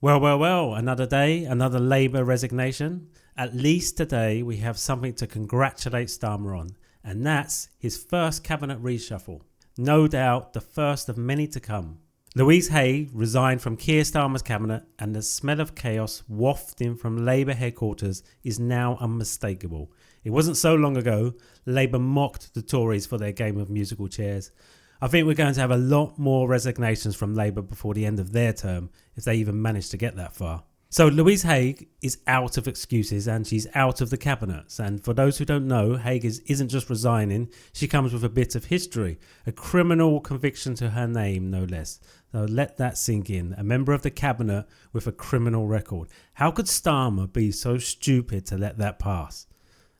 Well, another day, another Labour resignation. At least today we have something to congratulate Starmer on, and that's his first cabinet reshuffle. No doubt the first of many to come. Louise Haigh resigned from Keir Starmer's cabinet, and the smell of chaos wafting from Labour headquarters is now unmistakable. It wasn't so long ago Labour mocked the Tories for their game of musical chairs. I think we're going to have a lot more resignations from Labour before the end of their term, if they even manage to get that far. So Louise Haigh is out of excuses and she's out of the cabinets. And for those who don't know, Haigh isn't just resigning, she comes with a bit of history, a criminal conviction to her name, no less. So let that sink in. A member of the cabinet with a criminal record. How could Starmer be so stupid to let that pass?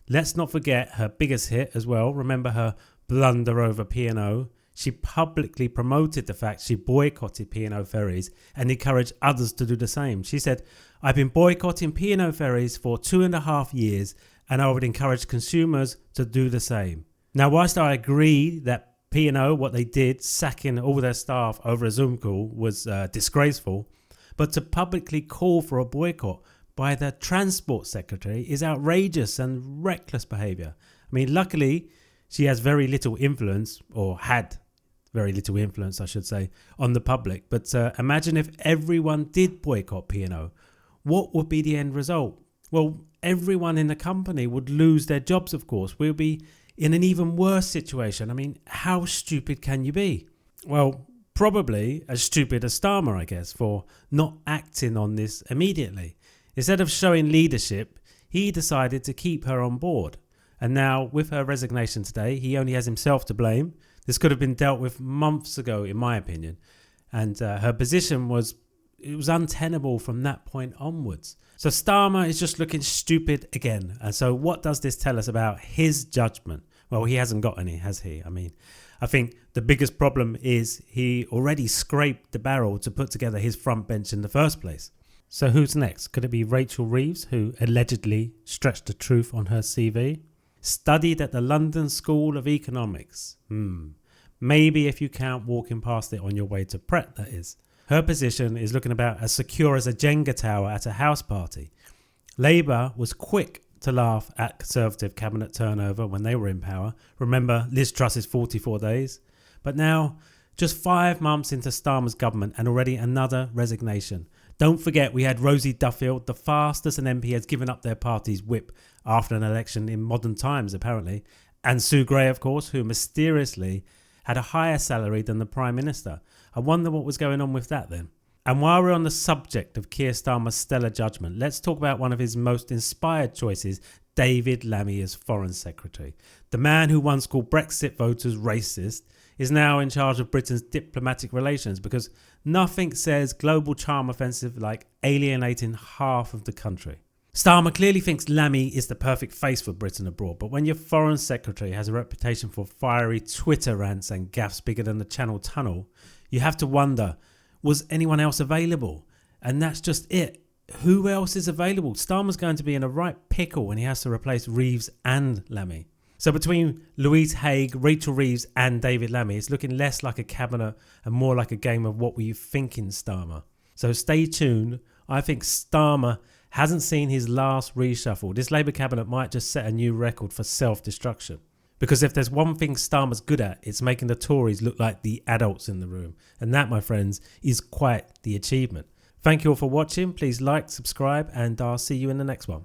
Let's not forget her biggest hit as well. Remember her blunder over P&O? She publicly promoted the fact she boycotted P&O ferries and encouraged others to do the same. She said, "I've been boycotting P&O ferries for 2.5 years and I would encourage consumers to do the same." Now, whilst I agree that P&O, what they did, sacking all their staff over a Zoom call, was disgraceful, but to publicly call for a boycott by the Transport Secretary is outrageous and reckless behaviour. I mean, luckily, she has very little influence, or had very little influence, I should say, on the public. But imagine if everyone did boycott P&O. What would be the end result? Well, everyone in the company would lose their jobs, of course. We'll be in an even worse situation. I mean, how stupid can you be? Well, probably as stupid as Starmer, I guess, for not acting on this immediately. Instead of showing leadership, he decided to keep her on board. And now, with her resignation today, he only has himself to blame. This could have been dealt with months ago, in my opinion. And her position was untenable from that point onwards. So Starmer is just looking stupid again. And so what does this tell us about his judgment? Well, he hasn't got any, has he? I mean, I think the biggest problem is he already scraped the barrel to put together his front bench in the first place. So who's next? Could it be Rachel Reeves, who allegedly stretched the truth on her CV? Studied at the London School of Economics. Maybe if you count walking past it on your way to Pret, that is. Her position is looking about as secure as a Jenga tower at a house party. Labour was quick to laugh at Conservative cabinet turnover when they were in power. Remember Liz Truss's 44 days? But now, just 5 months into Starmer's government and already another resignation. Don't forget we had Rosie Duffield, the fastest an MP has given up their party's whip after an election in modern times apparently, and Sue Gray, of course, who mysteriously had a higher salary than the Prime Minister. I wonder what was going on with that then. And while we're on the subject of Keir Starmer's stellar judgment, let's talk about one of his most inspired choices, David Lammy as Foreign Secretary. The man who once called Brexit voters racist is now in charge of Britain's diplomatic relations because nothing says global charm offensive like alienating half of the country. Starmer clearly thinks Lammy is the perfect face for Britain abroad, but when your Foreign Secretary has a reputation for fiery Twitter rants and gaffes bigger than the Channel Tunnel, you have to wonder, was anyone else available? And that's just it. Who else is available? Starmer's going to be in a right pickle when he has to replace Reeves and Lammy. So between Louise Haigh, Rachel Reeves and David Lammy, it's looking less like a cabinet and more like a game of what were you thinking, Starmer. So stay tuned. I think Starmer hasn't seen his last reshuffle. This Labour cabinet might just set a new record for self-destruction. Because if there's one thing Starmer's good at, it's making the Tories look like the adults in the room. And that, my friends, is quite the achievement. Thank you all for watching. Please like, subscribe, and I'll see you in the next one.